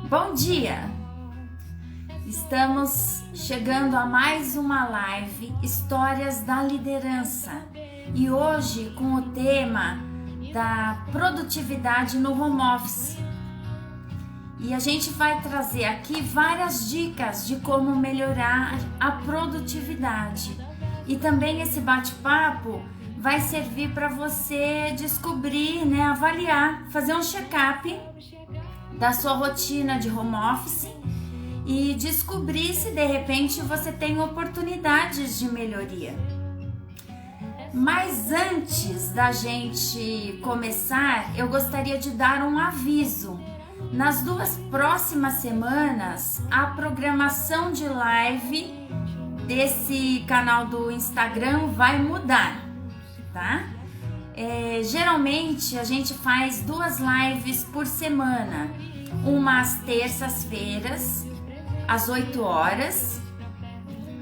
Bom dia! Estamos chegando a mais uma live Histórias da Liderança e hoje com o tema da produtividade no home office. E a gente vai trazer aqui várias dicas de como melhorar a produtividade. E também esse bate-papo vai servir para você descobrir, avaliar, fazer um check-up da sua rotina de home office e descobrir se de repente você tem oportunidades de melhoria. Mas antes da gente começar, eu gostaria de dar um aviso. Nas 2 próximas semanas, a programação de live desse canal do Instagram vai mudar, tá? Geralmente a gente faz 2 lives por semana, uma às terças-feiras, às 8 horas.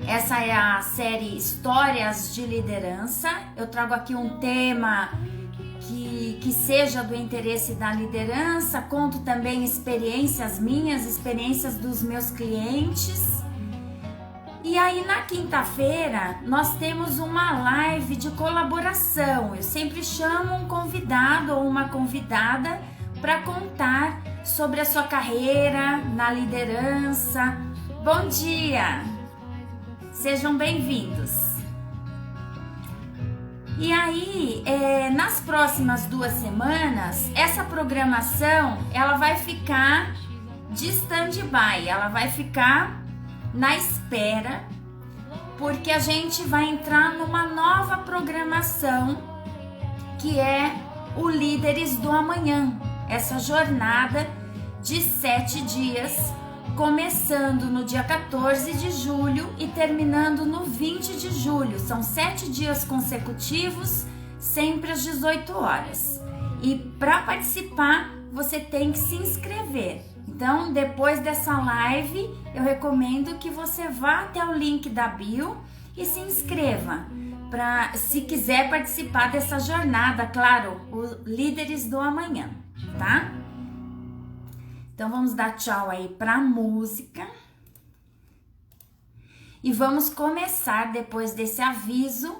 Essa é a série Histórias de Liderança. Eu trago aqui um tema que seja do interesse da liderança, conto também experiências minhas, experiências dos meus clientes. E aí na quinta-feira nós temos uma live de colaboração. Eu sempre chamo um convidado ou uma convidada para contar sobre a sua carreira na liderança. Bom dia! Sejam bem-vindos! E aí, nas próximas 2 semanas, essa programação ela vai ficar de stand-by, ela vai ficar na espera, porque a gente vai entrar numa nova programação que é o Líderes do Amanhã, essa jornada de 7 dias, começando no dia 14 de julho e terminando no 20 de julho. São 7 dias consecutivos, sempre às 18 horas. E para participar, você tem que se inscrever. Então, depois dessa live, eu recomendo que você vá até o link da bio e se inscreva, se quiser participar dessa jornada, claro, os Líderes do Amanhã, tá? Então, vamos dar tchau aí para a música. E vamos começar, depois desse aviso,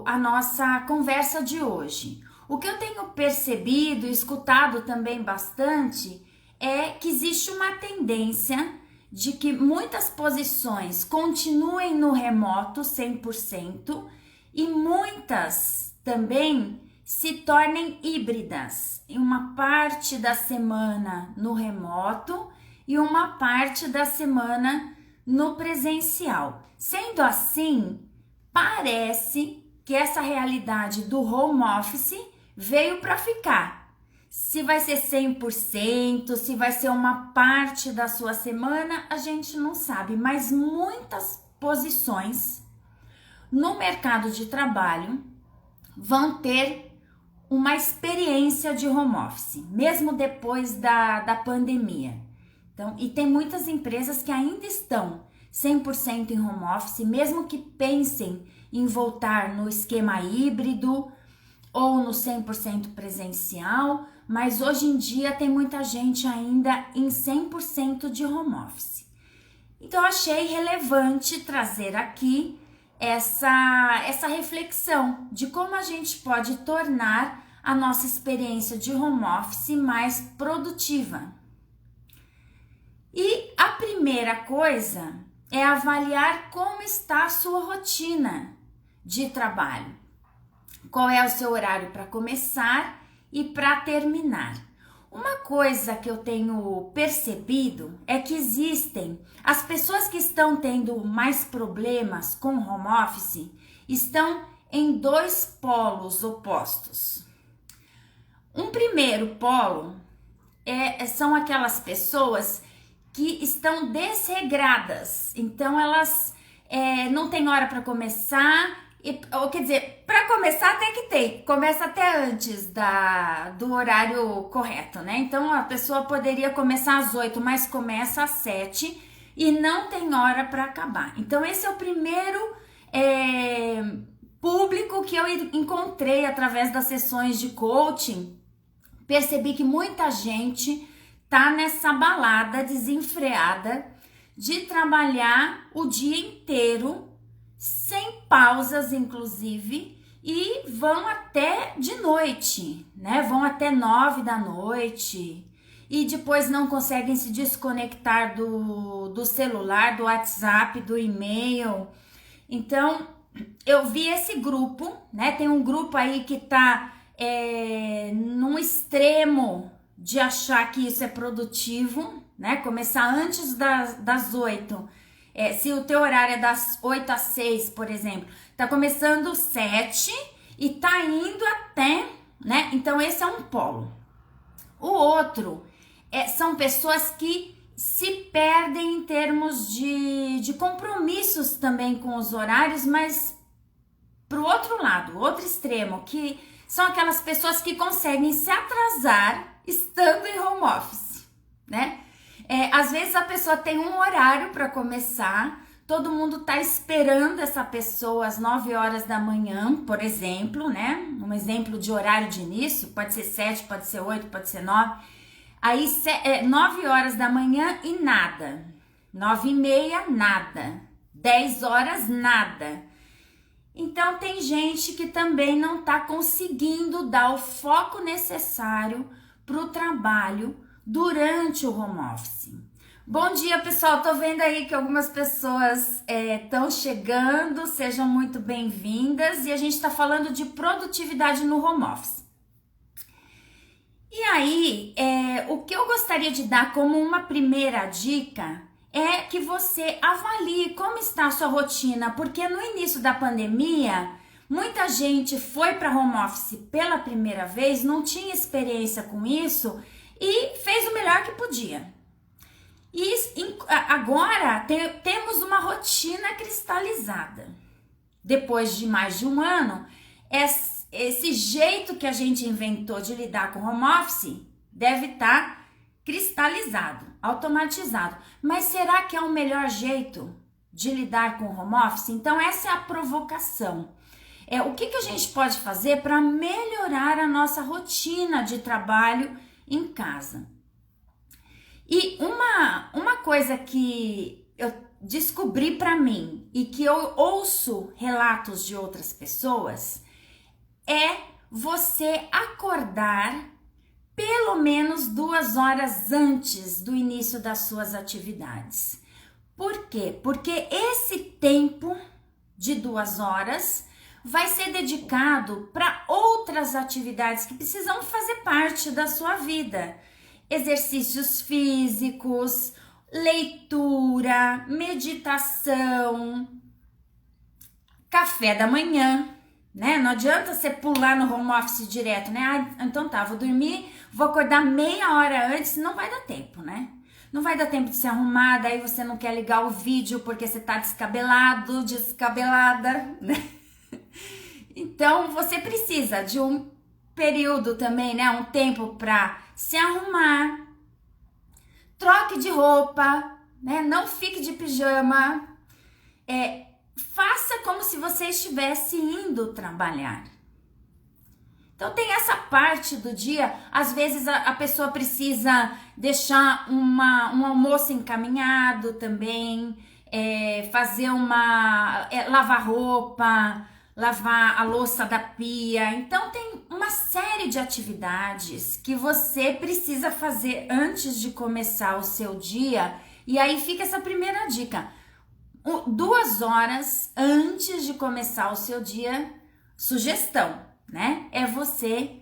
a nossa conversa de hoje. O que eu tenho percebido e escutado também bastante é que existe uma tendência de que muitas posições continuem no remoto 100% e muitas também se tornem híbridas, em uma parte da semana no remoto e uma parte da semana no presencial. Sendo assim, parece que essa realidade do home office veio para ficar. Se vai ser 100%, se vai ser uma parte da sua semana, a gente não sabe, mas muitas posições no mercado de trabalho vão ter uma experiência de home office, mesmo depois da pandemia. Então, e tem muitas empresas que ainda estão 100% em home office, mesmo que pensem em voltar no esquema híbrido ou no 100% presencial, mas hoje em dia tem muita gente ainda em 100% de home office. Então, eu achei relevante trazer aqui essa reflexão de como a gente pode tornar a nossa experiência de home office mais produtiva. E a primeira coisa é avaliar como está a sua rotina de trabalho. Qual é o seu horário para começar e para terminar? Uma coisa que eu tenho percebido é que existem as pessoas que estão tendo mais problemas com home office estão em 2 polos opostos. Um primeiro polo são aquelas pessoas que estão desregradas, então elas não têm hora para começar. Quer dizer, para começar até que tem, começa até antes do horário correto, né? Então a pessoa poderia começar às 8, mas começa às 7 e não tem hora para acabar. Então esse é o primeiro público que eu encontrei através das sessões de coaching. Percebi que muita gente tá nessa balada desenfreada de trabalhar o dia inteiro, sem pausas inclusive, e vão até de noite, né? Vão até 9 da noite e depois não conseguem se desconectar do celular, do WhatsApp, do e-mail. Então, eu vi esse grupo, né? Tem um grupo aí que tá num extremo de achar que isso é produtivo, né? Começar antes das 8. Se o teu horário é das 8 às 6, por exemplo, tá começando 7 e tá indo até, né? Então, esse é um polo. O outro são pessoas que se perdem em termos de compromissos também com os horários, mas pro outro lado, outro extremo, que são aquelas pessoas que conseguem se atrasar estando em home office, né? Às vezes a pessoa tem um horário para começar, todo mundo tá esperando essa pessoa às 9 horas da manhã, por exemplo, né? Um exemplo de horário de início, pode ser 7, pode ser 8, pode ser 9. Aí 9 horas da manhã e nada. 9h30, nada. 10 horas, nada. Então tem gente que também não tá conseguindo dar o foco necessário para o trabalho durante o home office. Bom dia, pessoal. Tô vendo aí que algumas pessoas estão chegando. Sejam muito bem-vindas. E a gente tá falando de produtividade no home office. E aí, o que eu gostaria de dar como uma primeira dica é que você avalie como está a sua rotina, porque no início da pandemia, muita gente foi para home office pela primeira vez, não tinha experiência com isso e fez o melhor que podia. E agora temos uma rotina cristalizada. Depois de mais de um ano, esse jeito que a gente inventou de lidar com home office deve estar cristalizado, automatizado. Mas será que é o melhor jeito de lidar com home office? Então essa é a provocação. O que a gente pode fazer para melhorar a nossa rotina de trabalho em casa? E uma coisa que eu descobri para mim e que eu ouço relatos de outras pessoas é você acordar pelo menos 2 horas antes do início das suas atividades. Por quê? Porque esse tempo de 2 horas vai ser dedicado para outras atividades que precisam fazer parte da sua vida. Exercícios físicos, leitura, meditação, café da manhã, né? Não adianta você pular no home office direto, né? Então tá, vou dormir, vou acordar meia hora antes, não vai dar tempo, né? Não vai dar tempo de se arrumar, daí você não quer ligar o vídeo porque você tá descabelado, descabelada, né? Então você precisa de um período também, né? Um tempo para se arrumar, troque de roupa, né? Não fique de pijama, faça como se você estivesse indo trabalhar. Então tem essa parte do dia, às vezes a pessoa precisa deixar um almoço encaminhado também, fazer lavar roupa, lavar a louça da pia. Então tem uma série de atividades que você precisa fazer antes de começar o seu dia. E aí fica essa primeira dica: 2 horas antes de começar o seu dia, sugestão, né? É você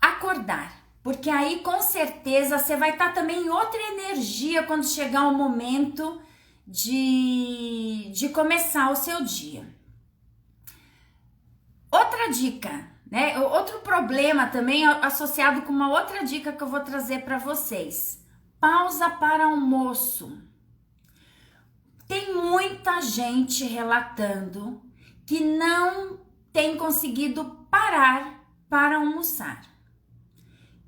acordar, porque aí com certeza você vai estar também em outra energia quando chegar o momento de começar o seu dia. Outra dica, né? Outro problema também associado com uma outra dica que eu vou trazer para vocês: pausa para almoço. Tem muita gente relatando que não tem conseguido parar para almoçar,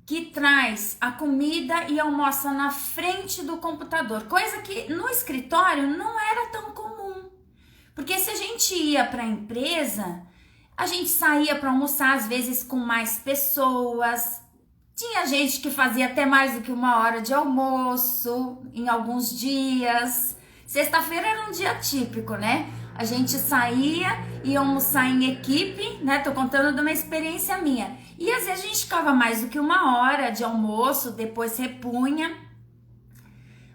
que traz a comida e almoça na frente do computador, coisa que no escritório não era tão comum, porque se a gente ia para a empresa, a gente saía para almoçar às vezes com mais pessoas, Tinha gente que fazia até mais do que 1 hora de almoço em alguns dias. Sexta-feira era um dia típico, né? A gente saía, ia almoçar em equipe, né? Tô contando de uma experiência minha. E às vezes a gente ficava mais do que 1 hora de almoço, depois repunha.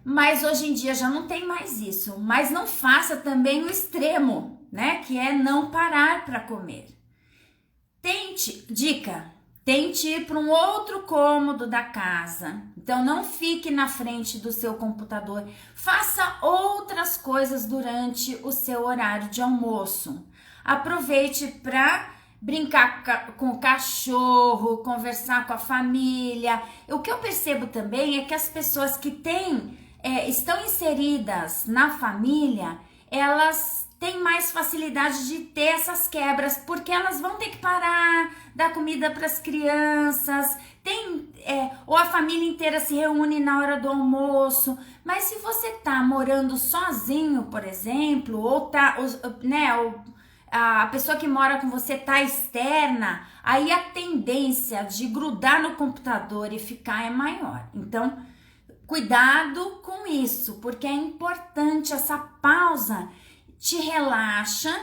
Mas hoje em dia já não tem mais isso. Mas não faça também o extremo, né? Que é não parar para comer. Tente ir para um outro cômodo da casa. Então não fique na frente do seu computador. Faça outras coisas durante o seu horário de almoço. Aproveite para brincar com o cachorro, conversar com a família. O que eu percebo também é que as pessoas que estão inseridas na família, elas têm mais facilidade de ter essas quebras, porque elas vão ter que parar, dar comida para as crianças, ou a família inteira se reúne na hora do almoço. Mas se você tá morando sozinho, por exemplo, a pessoa que mora com você tá externa, aí a tendência de grudar no computador e ficar é maior. Então, cuidado com isso, porque é importante essa pausa. Te relaxa,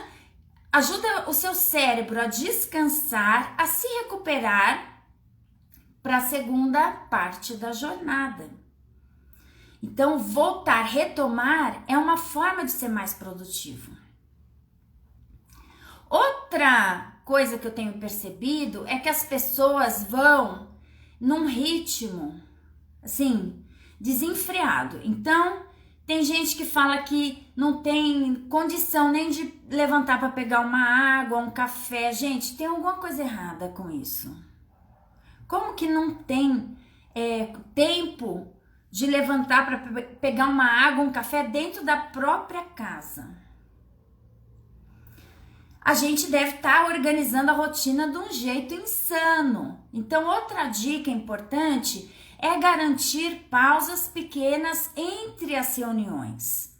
ajuda o seu cérebro a descansar, a se recuperar para a segunda parte da jornada. Então, retomar é uma forma de ser mais produtivo. Outra coisa que eu tenho percebido é que as pessoas vão num ritmo, assim, desenfreado. Então, tem gente que fala que não tem condição nem de levantar para pegar uma água, um café. Gente, tem alguma coisa errada com isso. Como que não tem tempo de levantar para pegar uma água, um café dentro da própria casa? A gente deve estar organizando a rotina de um jeito insano. Então, outra dica importante é garantir pausas pequenas entre as reuniões.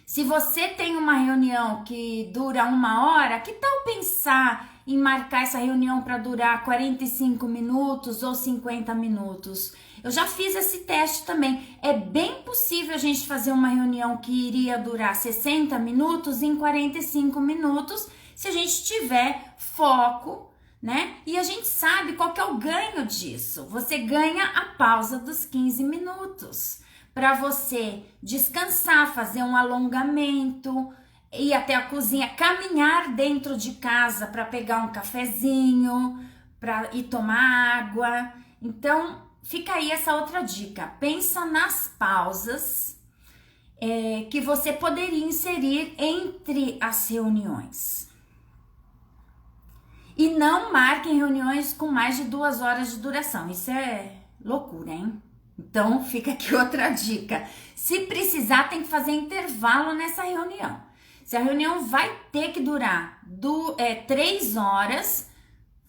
Se você tem uma reunião que dura 1 hora, que tal pensar em marcar essa reunião para durar 45 minutos ou 50 minutos? Eu já fiz esse teste também. É bem possível a gente fazer uma reunião que iria durar 60 minutos em 45 minutos, se a gente tiver foco, né? E a gente sabe qual que é o ganho disso. Você ganha a pausa dos 15 minutos para você descansar, fazer um alongamento, ir até a cozinha, caminhar dentro de casa para pegar um cafezinho, para ir tomar água. Então, fica aí essa outra dica. Pensa nas pausas que você poderia inserir entre as reuniões. E não marquem reuniões com mais de 2 horas de duração. Isso é loucura, hein? Então, fica aqui outra dica. Se precisar, tem que fazer intervalo nessa reunião. Se a reunião vai ter que durar 3 horas,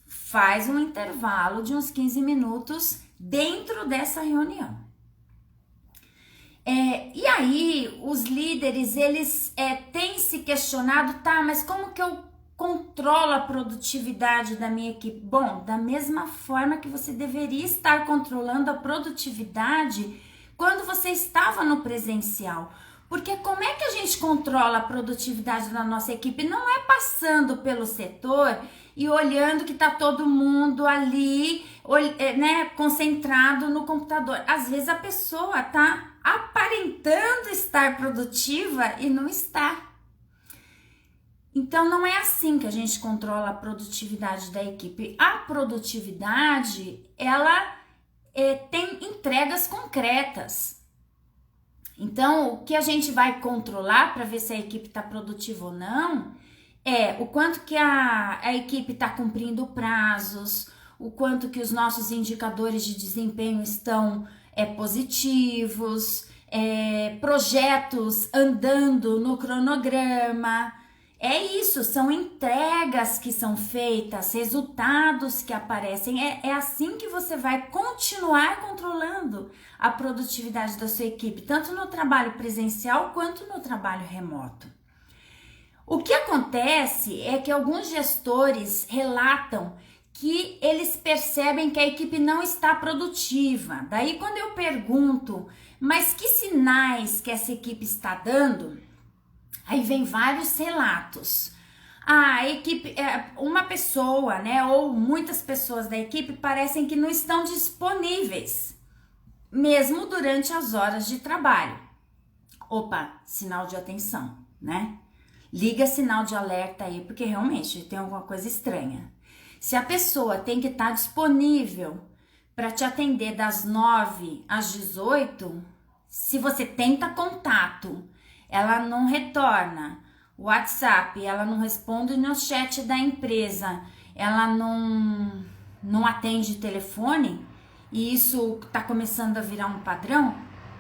faz um intervalo de uns 15 minutos dentro dessa reunião. E aí, os líderes, eles têm se questionado, tá, mas como que eu controlo a produtividade da minha equipe? Bom, da mesma forma que você deveria estar controlando a produtividade quando você estava no presencial. Porque como é que a gente controla a produtividade da nossa equipe? Não é passando pelo setor e olhando que tá todo mundo ali, né, concentrado no computador. Às vezes a pessoa tá aparentando estar produtiva e não está. Então, não é assim que a gente controla a produtividade da equipe. A produtividade, ela tem entregas concretas. Então, o que a gente vai controlar para ver se a equipe está produtiva ou não é o quanto que a equipe está cumprindo prazos, o quanto que os nossos indicadores de desempenho estão positivos, projetos andando no cronograma. É isso, são entregas que são feitas, resultados que aparecem. É assim que você vai continuar controlando a produtividade da sua equipe, tanto no trabalho presencial quanto no trabalho remoto. O que acontece é que alguns gestores relatam que eles percebem que a equipe não está produtiva. Daí quando eu pergunto, mas que sinais que essa equipe está dando? Aí vem vários relatos. A equipe, uma pessoa, né, ou muitas pessoas da equipe parecem que não estão disponíveis, mesmo durante as horas de trabalho. Opa, sinal de atenção, né? Liga sinal de alerta aí, porque realmente tem alguma coisa estranha. Se a pessoa tem que estar disponível para te atender das 9 às 18, se você tenta contato, ela não retorna o WhatsApp, ela não responde no chat da empresa, ela não atende telefone, e isso está começando a virar um padrão,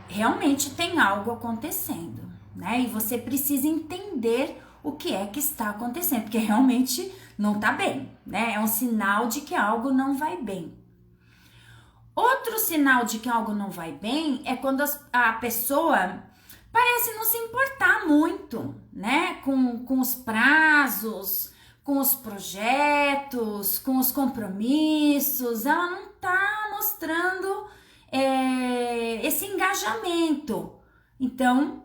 realmente tem algo acontecendo, né? E você precisa entender o que é que está acontecendo, porque realmente não está bem, né? É um sinal de que algo não vai bem. Outro sinal de que algo não vai bem é quando a pessoa parece não se importar muito, né? Com os prazos, com os projetos, com os compromissos. Ela não está mostrando esse engajamento. Então,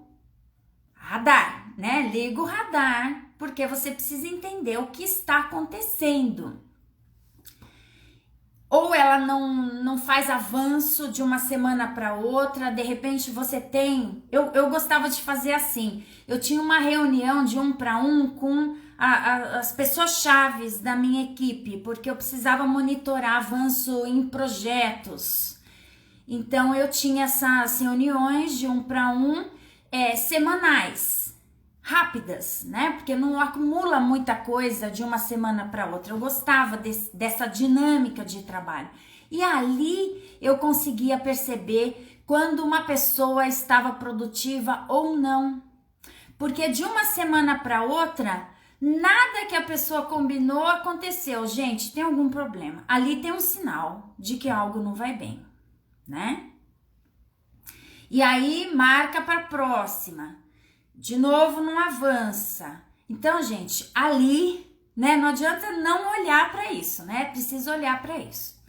radar, né? Liga o radar, porque você precisa entender o que está acontecendo. Ou ela não faz avanço de uma semana para outra, de repente você tem... Eu gostava de fazer assim, eu tinha uma reunião de 1 para 1 com as pessoas chaves da minha equipe, porque eu precisava monitorar avanço em projetos. Então eu tinha essas reuniões de 1 para 1 semanais, rápidas, né? Porque não acumula muita coisa de uma semana para outra. Eu gostava dessa dinâmica de trabalho. E ali eu conseguia perceber quando uma pessoa estava produtiva ou não. Porque de uma semana para outra, nada que a pessoa combinou aconteceu. Gente, tem algum problema. Ali tem um sinal de que algo não vai bem, né? E aí marca para a próxima. De novo não avança. Então, gente, ali, né, não adianta não olhar para isso, né? Precisa olhar para isso.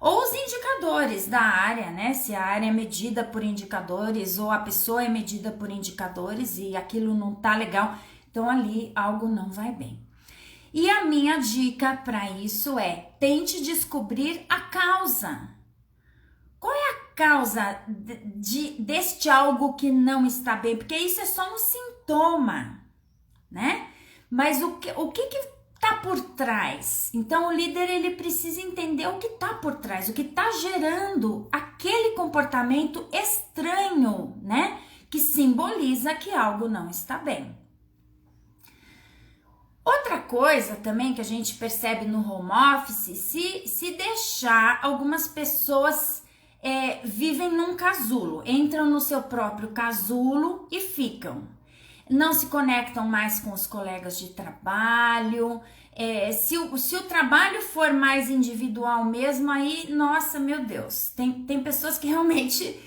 Ou os indicadores da área, né? Se a área é medida por indicadores ou a pessoa é medida por indicadores e aquilo não tá legal, então ali algo não vai bem. E a minha dica para isso é: tente descobrir a causa. Qual é a causa deste algo que não está bem? Porque isso é só um sintoma, né? Mas o que está por trás? Então o líder ele precisa entender o que está por trás, o que está gerando aquele comportamento estranho, né? Que simboliza que algo não está bem. Outra coisa também que a gente percebe no home office, se deixar, algumas pessoas vivem num casulo, entram no seu próprio casulo e ficam. Não se conectam mais com os colegas de trabalho. Se o trabalho for mais individual mesmo, aí, nossa, meu Deus, tem pessoas que realmente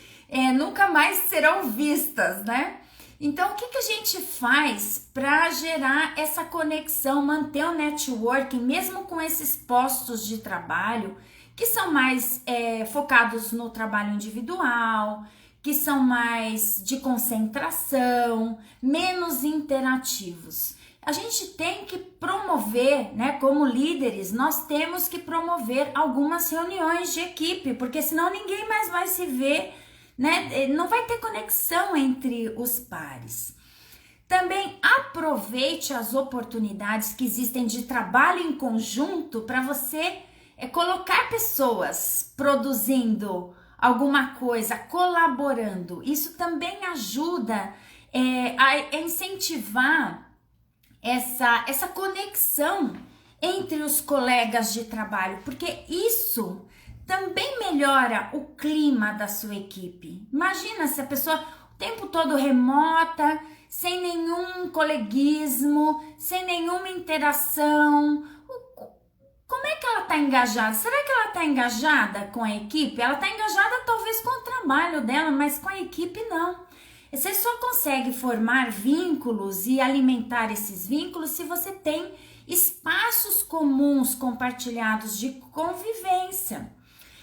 nunca mais serão vistas, né? Então, o que a gente faz para gerar essa conexão, manter o networking, mesmo com esses postos de trabalho que são mais focados no trabalho individual, que são mais de concentração, menos interativos? A gente tem que promover, né? Como líderes, nós temos que promover algumas reuniões de equipe, porque senão ninguém mais vai se ver, né? Não vai ter conexão entre os pares. Também aproveite as oportunidades que existem de trabalho em conjunto para você colocar pessoas produzindo alguma coisa, colaborando. Isso também ajuda a incentivar essa conexão entre os colegas de trabalho, porque isso também melhora o clima da sua equipe. Imagina se a pessoa o tempo todo remota, sem nenhum coleguismo, sem nenhuma interação. Como é que ela está engajada? Será que ela está engajada com a equipe? Ela está engajada talvez com o trabalho dela, mas com a equipe não. Você só consegue formar vínculos e alimentar esses vínculos se você tem espaços comuns compartilhados de convivência.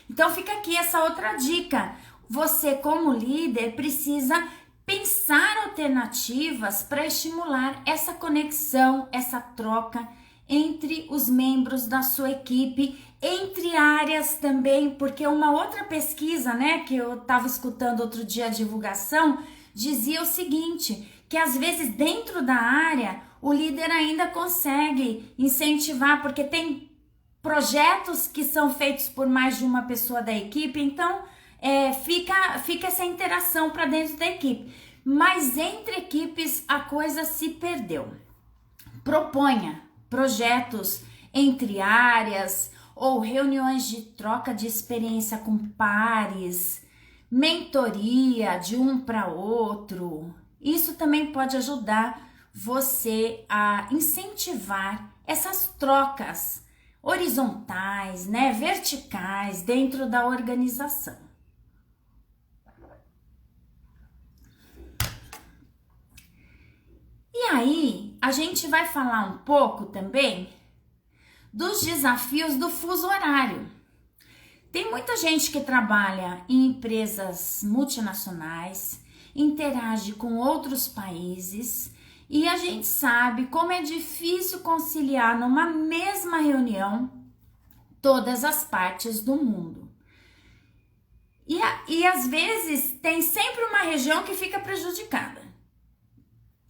Então fica aqui essa outra dica. Você, como líder, precisa pensar alternativas para estimular essa conexão, essa troca entre os membros da sua equipe, entre áreas também, porque uma outra pesquisa, né, que eu estava escutando outro dia a divulgação, dizia o seguinte, que às vezes dentro da área o líder ainda consegue incentivar, porque tem projetos que são feitos por mais de uma pessoa da equipe, então fica essa interação para dentro da equipe. Mas entre equipes a coisa se perdeu. Proponha projetos entre áreas ou reuniões de troca de experiência com pares, mentoria de um para outro. Isso também pode ajudar você a incentivar essas trocas horizontais, né, verticais dentro da organização. E aí, a gente vai falar um pouco também dos desafios do fuso horário. Tem muita gente que trabalha em empresas multinacionais, interage com outros países e a gente sabe como é difícil conciliar numa mesma reunião todas as partes do mundo. E às vezes tem sempre uma região que fica prejudicada.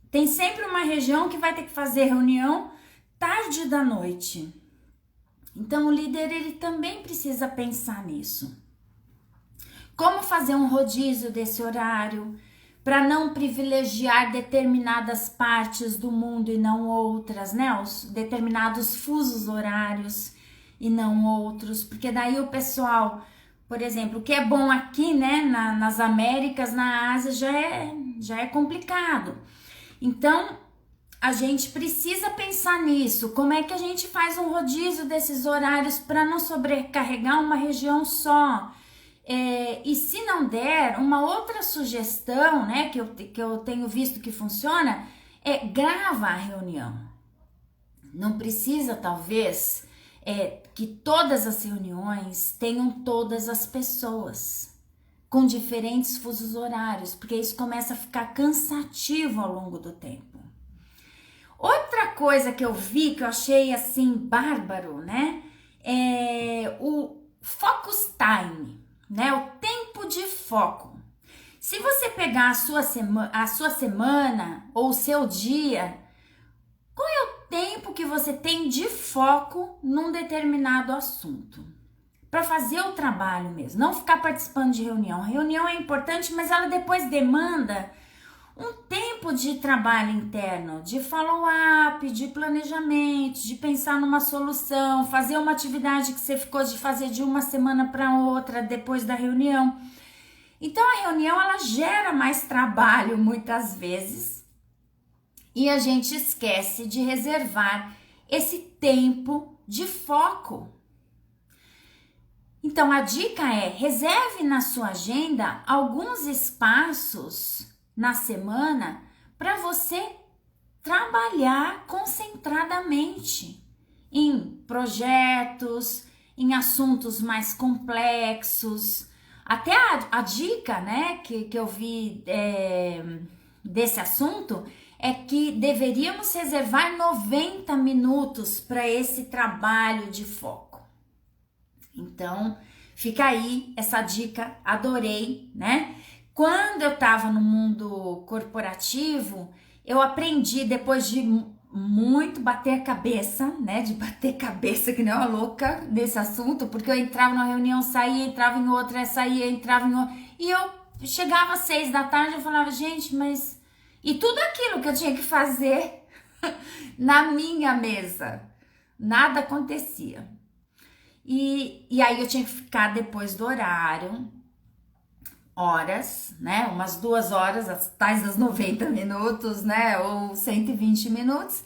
Tem sempre uma região que vai ter que fazer reunião tarde da noite. Então o líder ele também precisa pensar nisso. Como fazer um rodízio desse horário para não privilegiar determinadas partes do mundo e não outras, né? Os determinados fusos horários e não outros, porque daí o pessoal, por exemplo, o que é bom aqui, né, nas Américas, na Ásia já é complicado. Então, a gente precisa pensar nisso. Como é que a gente faz um rodízio desses horários para não sobrecarregar uma região só? E se não der, uma outra sugestão, né, que eu tenho visto que funciona, grava a reunião. Não precisa, talvez, que todas as reuniões tenham todas as pessoas com diferentes fusos horários, porque isso começa a ficar cansativo ao longo do tempo. Outra coisa que eu vi, que eu achei assim bárbaro, né, é o focus time, né, o tempo de foco. Se você pegar a sua semana ou o seu dia, qual é o tempo que você tem de foco num determinado assunto? Para fazer o trabalho mesmo, não ficar participando de reunião. Reunião é importante, mas ela depois demanda um tempo de trabalho interno, de follow-up, de planejamento, de pensar numa solução, fazer uma atividade que você ficou de fazer de uma semana para outra depois da reunião. Então a reunião ela gera mais trabalho muitas vezes e a gente esquece de reservar esse tempo de foco. Então a dica é: reserve na sua agenda alguns espaços na semana para você trabalhar concentradamente em projetos, em assuntos mais complexos. Até a dica, né, que eu vi desse assunto é que deveríamos reservar 90 minutos para esse trabalho de foco. Então, fica aí essa dica, adorei, né? Quando eu estava no mundo corporativo, eu aprendi depois de muito bater a cabeça, né? De bater cabeça que nem uma louca nesse assunto, porque eu entrava numa reunião, saía, entrava em outra, saía, entrava em outra. E eu chegava às 6 da tarde e falava, gente, mas... E tudo aquilo que eu tinha que fazer na minha mesa, nada acontecia. E aí eu tinha que ficar depois do horário, horas, né? Umas 2 horas, as tais das 90 minutos, né? Ou 120 minutos.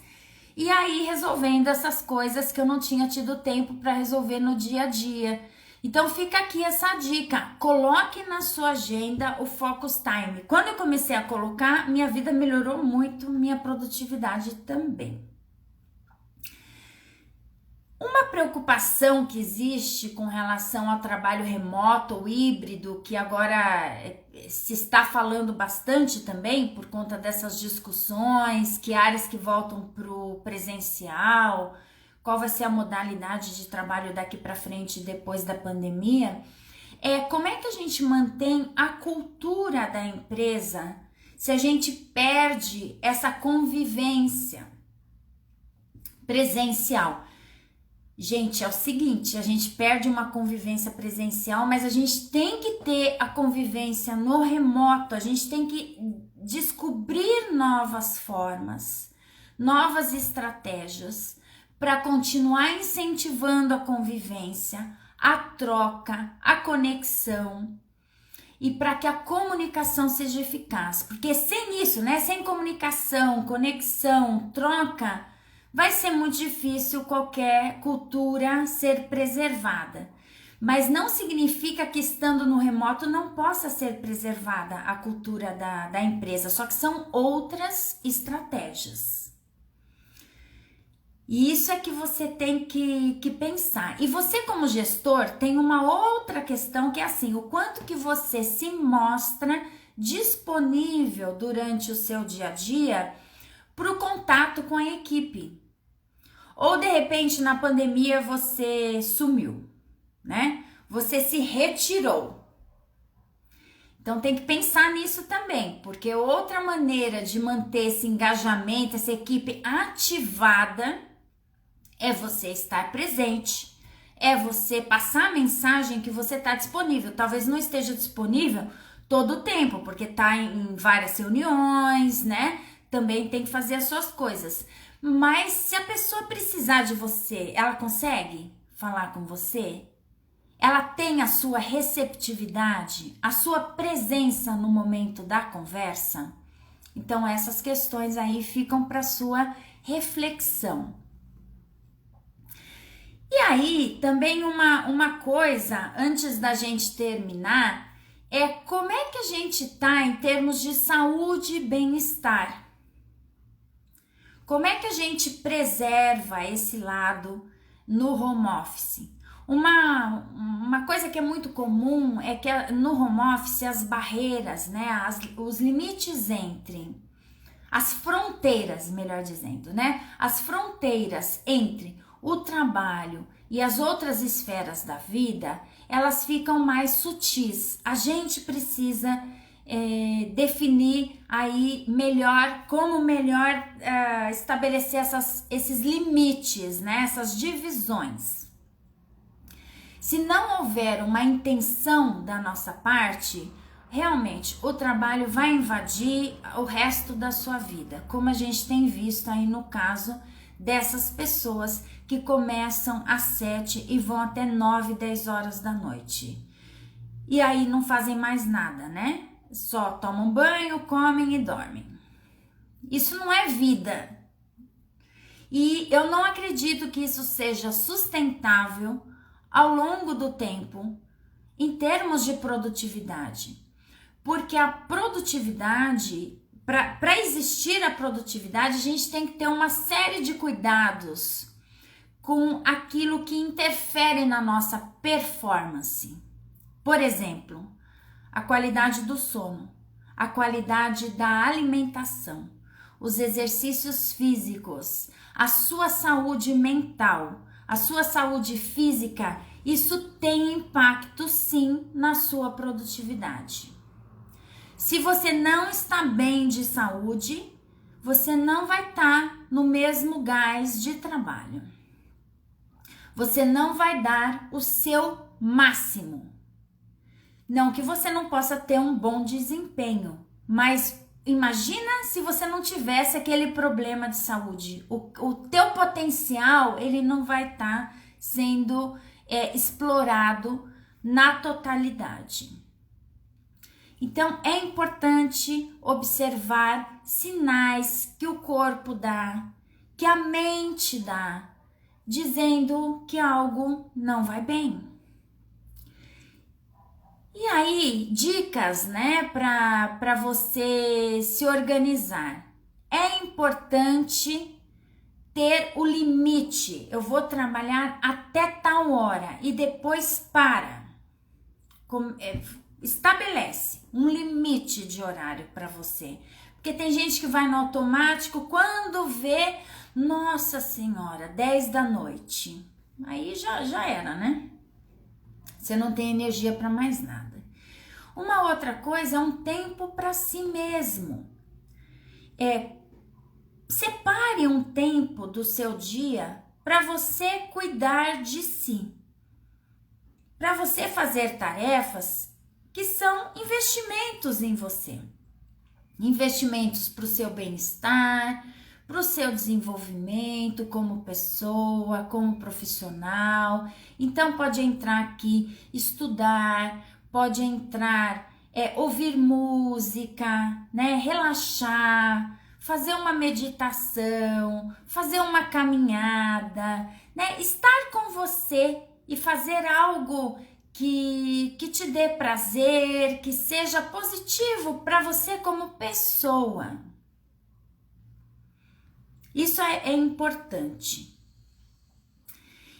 E aí resolvendo essas coisas que eu não tinha tido tempo para resolver no dia a dia. Então fica aqui essa dica, coloque na sua agenda o focus time. Quando eu comecei a colocar, minha vida melhorou muito, minha produtividade também. Uma preocupação que existe com relação ao trabalho remoto ou híbrido, que agora se está falando bastante também por conta dessas discussões, que áreas que voltam para o presencial, qual vai ser a modalidade de trabalho daqui para frente depois da pandemia, é como é que a gente mantém a cultura da empresa se a gente perde essa convivência presencial. Gente, é o seguinte, a gente perde uma convivência presencial, mas a gente tem que ter a convivência no remoto, a gente tem que descobrir novas formas, novas estratégias para continuar incentivando a convivência, a troca, a conexão e para que a comunicação seja eficaz. Porque sem isso, né, sem comunicação, conexão, troca, vai ser muito difícil qualquer cultura ser preservada. Mas não significa que estando no remoto não possa ser preservada a cultura da empresa, só que são outras estratégias. E isso é que você tem que pensar. E você como gestor tem uma outra questão que é assim, o quanto que você se mostra disponível durante o seu dia a dia para o contato com a equipe. Ou de repente na pandemia você sumiu, né? Você se retirou. Então tem que pensar nisso também, porque outra maneira de manter esse engajamento, essa equipe ativada, é você estar presente, é você passar a mensagem que você está disponível. Talvez não esteja disponível todo o tempo, porque está em várias reuniões, né? Também tem que fazer as suas coisas. Mas se a pessoa precisar de você, ela consegue falar com você? Ela tem a sua receptividade, a sua presença no momento da conversa? Então essas questões aí ficam para sua reflexão. E aí também uma coisa, antes da gente terminar, é como é que a gente tá em termos de saúde e bem-estar. Como é que a gente preserva esse lado no home office? Uma coisa que é muito comum é que no home office as barreiras, né, os limites entre, as fronteiras, melhor dizendo, né, as fronteiras entre o trabalho e as outras esferas da vida, elas ficam mais sutis. A gente precisa definir aí melhor, como melhor estabelecer esses limites, né, essas divisões. Se não houver uma intenção da nossa parte, realmente o trabalho vai invadir o resto da sua vida, como a gente tem visto aí no caso dessas pessoas que começam às 7 e vão até 9, 10 horas da noite. E aí não fazem mais nada, né? Só tomam banho, comem e dormem. Isso não é vida. E eu não acredito que isso seja sustentável ao longo do tempo em termos de produtividade. Porque a produtividade, para existir a produtividade, a gente tem que ter uma série de cuidados com aquilo que interfere na nossa performance. Por exemplo, a qualidade do sono, a qualidade da alimentação, os exercícios físicos, a sua saúde mental, a sua saúde física, isso tem impacto sim na sua produtividade. Se você não está bem de saúde, você não vai estar no mesmo gás de trabalho. Você não vai dar o seu máximo. Não que você não possa ter um bom desempenho, mas imagina se você não tivesse aquele problema de saúde. O teu potencial, ele não vai estar sendo explorado na totalidade. Então, é importante observar sinais que o corpo dá, que a mente dá, dizendo que algo não vai bem. E aí, dicas, né, para você se organizar. É importante ter o limite. Eu vou trabalhar até tal hora e depois para. Estabelece um limite de horário para você. Porque tem gente que vai no automático, quando vê, nossa senhora, 10 da noite. Aí já era, né? Você não tem energia para mais nada. Uma outra coisa é um tempo para si mesmo. Separe um tempo do seu dia para você cuidar de si. Para você fazer tarefas que são investimentos em você. Investimentos para o seu bem-estar, para o seu desenvolvimento como pessoa, como profissional. Então pode entrar aqui, estudar, pode entrar, ouvir música, né? Relaxar, fazer uma meditação, fazer uma caminhada, né? Estar com você e fazer algo que te dê prazer, que seja positivo para você como pessoa. Isso é importante.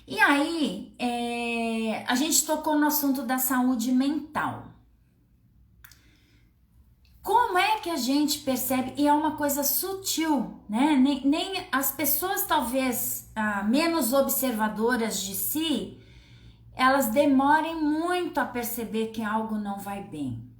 E aí, a gente tocou no assunto da saúde mental. Como é que a gente percebe? E é uma coisa sutil, né? Nem as pessoas talvez menos observadoras de si, elas demorem muito a perceber que algo não vai bem.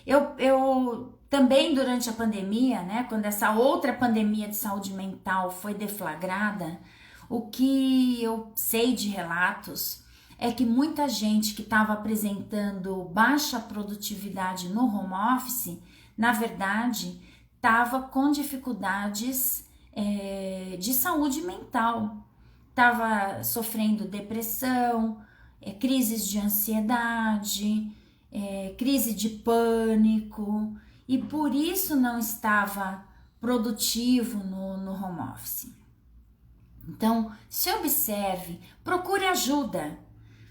Eu também durante a pandemia, né, quando essa outra pandemia de saúde mental foi deflagrada, o que eu sei de relatos é que muita gente que estava apresentando baixa produtividade no home office, na verdade, estava com dificuldades de saúde mental. Estava sofrendo depressão, crises de ansiedade, crise de pânico, e por isso não estava produtivo no home office. Então, se observe, procure ajuda.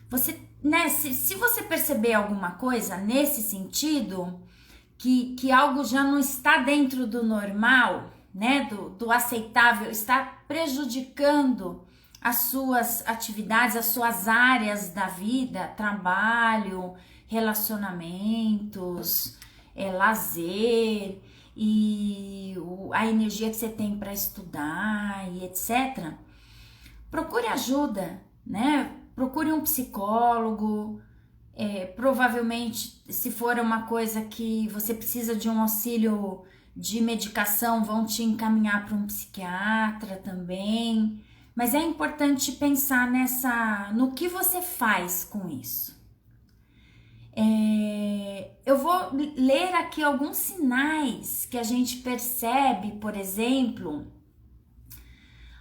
Você, né, se você perceber alguma coisa nesse sentido, que algo já não está dentro do normal, né, do aceitável, está prejudicando as suas atividades, as suas áreas da vida, trabalho, relacionamentos, lazer e a energia que você tem para estudar e etc. Procure ajuda, né? Procure um psicólogo. Provavelmente, se for uma coisa que você precisa de um auxílio de medicação, vão te encaminhar para um psiquiatra também. Mas é importante pensar no que você faz com isso. Eu vou ler aqui alguns sinais que a gente percebe, por exemplo,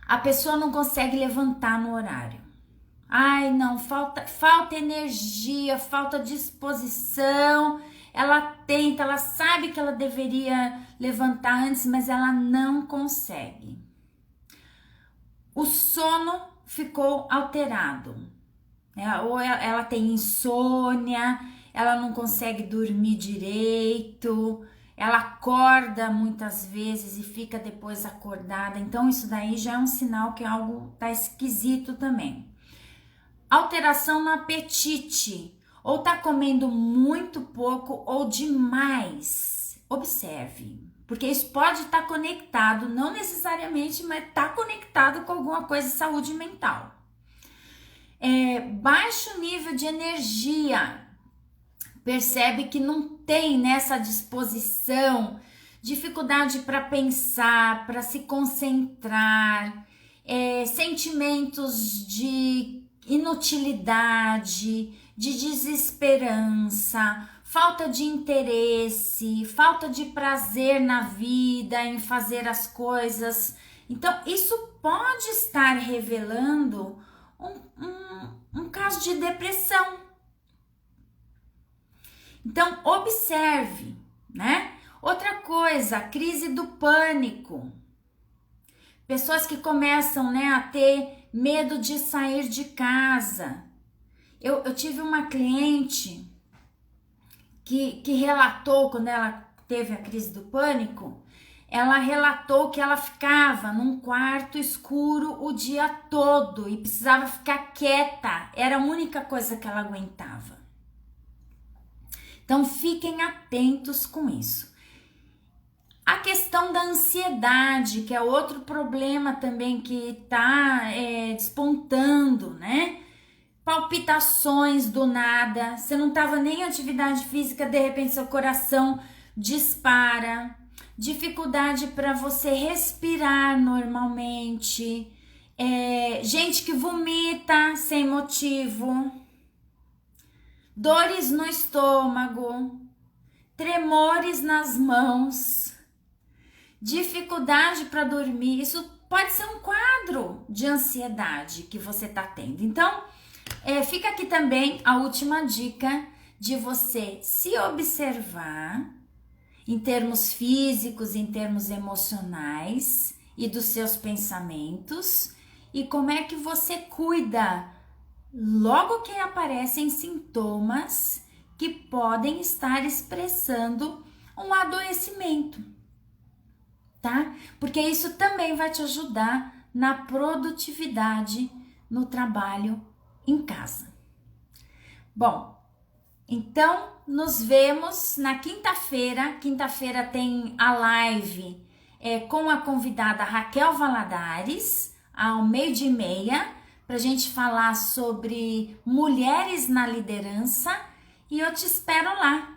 a pessoa não consegue levantar no horário. Ai, não, falta energia, falta disposição. Ela tenta, ela sabe que ela deveria levantar antes, mas ela não consegue. O sono ficou alterado, né? Ou ela tem insônia, ela não consegue dormir direito, ela acorda muitas vezes e fica depois acordada. Então isso daí já é um sinal que algo tá esquisito também. Alteração no apetite, ou tá comendo muito pouco ou demais. Observe. Porque isso pode estar conectado, não necessariamente, mas está conectado com alguma coisa de saúde mental. Baixo nível de energia. Percebe que não tem nessa disposição, dificuldade para pensar, para se concentrar, sentimentos de inutilidade, de desesperança, falta de interesse, falta de prazer na vida, em fazer as coisas. Então, isso pode estar revelando um caso de depressão. Então, observe, né? Outra coisa, crise do pânico. Pessoas que começam, né, a ter medo de sair de casa. Eu tive uma cliente que relatou quando ela teve a crise do pânico, ela relatou que ela ficava num quarto escuro o dia todo e precisava ficar quieta, era a única coisa que ela aguentava. Então fiquem atentos com isso. A questão da ansiedade, que é outro problema também que tá despontando, né? Palpitações do nada, você não tava nem em atividade física, de repente seu coração dispara, dificuldade para você respirar normalmente, gente que vomita sem motivo, dores no estômago, tremores nas mãos, dificuldade para dormir. Isso pode ser um quadro de ansiedade que você tá tendo. Então, fica aqui também a última dica de você se observar em termos físicos, em termos emocionais e dos seus pensamentos, e como é que você cuida logo que aparecem sintomas que podem estar expressando um adoecimento, tá? Porque isso também vai te ajudar na produtividade no trabalho em casa. Bom, então nos vemos na quinta-feira. Quinta-feira tem a live com a convidada Raquel Valadares, ao 12:30, para a gente falar sobre mulheres na liderança, e eu te espero lá.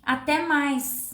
Até mais!